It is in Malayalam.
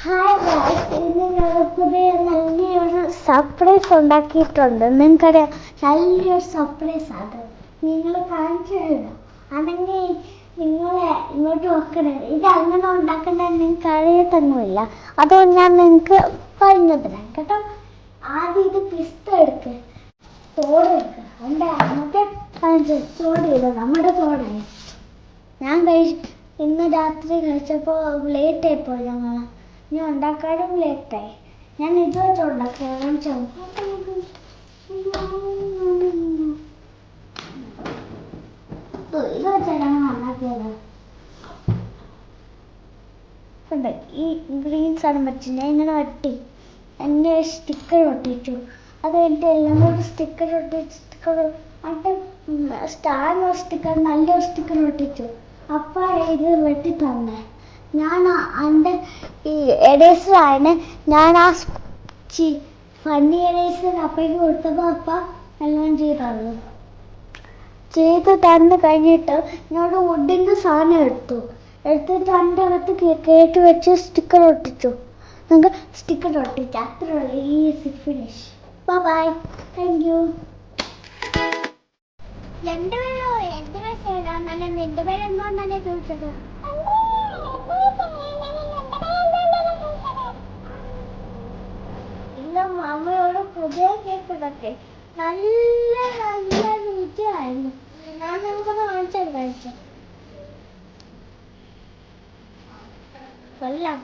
ഹായ് ഗായ്സ്, ഇന്ന് ഞാൻ പുതിയ നല്ലൊരു സർപ്രൈസ് ഉണ്ടാക്കിയിട്ടുണ്ട്. നിങ്ങൾക്കറിയാം, നല്ലൊരു സർപ്രൈസ് ആണ്. നിങ്ങൾ കാണിച്ചു തരുമോ? അല്ലെങ്കിൽ നിങ്ങൾ ഇങ്ങോട്ട് നോക്കണേ. ഇത് അങ്ങനെ ഉണ്ടാക്കേണ്ട നിങ്ങൾക്ക് അറിയത്തൊന്നുമില്ല. അതുകൊണ്ട് ഞാൻ നിങ്ങൾക്ക് പറഞ്ഞു തരാം കേട്ടോ. ആദ്യം ഇത് പിസ്ത എടുക്കുക, തോടെടുക്കുക. എൻ്റെ അങ്ങനത്തെ തോട് ചെയ്ത് നമ്മുടെ തോടായി ഞാൻ ഇന്ന് രാത്രി കഴിച്ചപ്പോൾ ലേറ്റായിപ്പോയി. ഞാൻ ഉണ്ടാക്കാനും ലേറ്റായി. ഞാൻ ഇത് വെച്ച് ഉണ്ടാക്കിയ ഇത് വെച്ചാണ് ഉണ്ടാക്കിയത്. ഈ ഗ്രീൻ സാധനം വെച്ച് ഞാൻ ഇങ്ങനെ വെട്ടി എൻ്റെ സ്റ്റിക്കർ ഒട്ടിച്ചു. അത് കഴിഞ്ഞിട്ട് എല്ലാം കൂടി സ്റ്റിക്കർ സ്റ്റാർ സ്റ്റിക്കർ നല്ലൊരു സ്റ്റിക്കർ ഒട്ടിച്ചു. അപ്പം ഇത് വെട്ടി തന്നെ ഞാൻ എൻ്റെ ഈ എറേസറാണ്. ഞാൻ ആ ഫണ്ണി എറേസർ അപ്പയ്ക്ക് കൊടുത്തപ്പോൾ അപ്പ എല്ലാം ചെയ്ത് തന്നു കഴിഞ്ഞിട്ട് ഞാൻ വുഡിൻ്റെ സാധനം എടുത്തിട്ട് എൻ്റെ അകത്ത് കേട്ട് വെച്ച് സ്റ്റിക്കർ ഒട്ടിച്ചു. നിങ്ങൾക്ക് സ്റ്റിക്കർ ഒട്ടിച്ചു. അത്രയുള്ളൂ. Easy finish. Bye. Thank you. എൻ്റെ പേര് നിന്റെ പേരെന്തോന്നല്ലേ ചോദിച്ചത്? ഇല്ല, മമ്മയോട് പുതിയ കേട്ടതൊക്കെ നല്ല നല്ല രുചിയായിരുന്നു. ഞാൻ നിങ്ങൾക്കൊന്ന് കാണിച്ചു. കൊല്ലാം.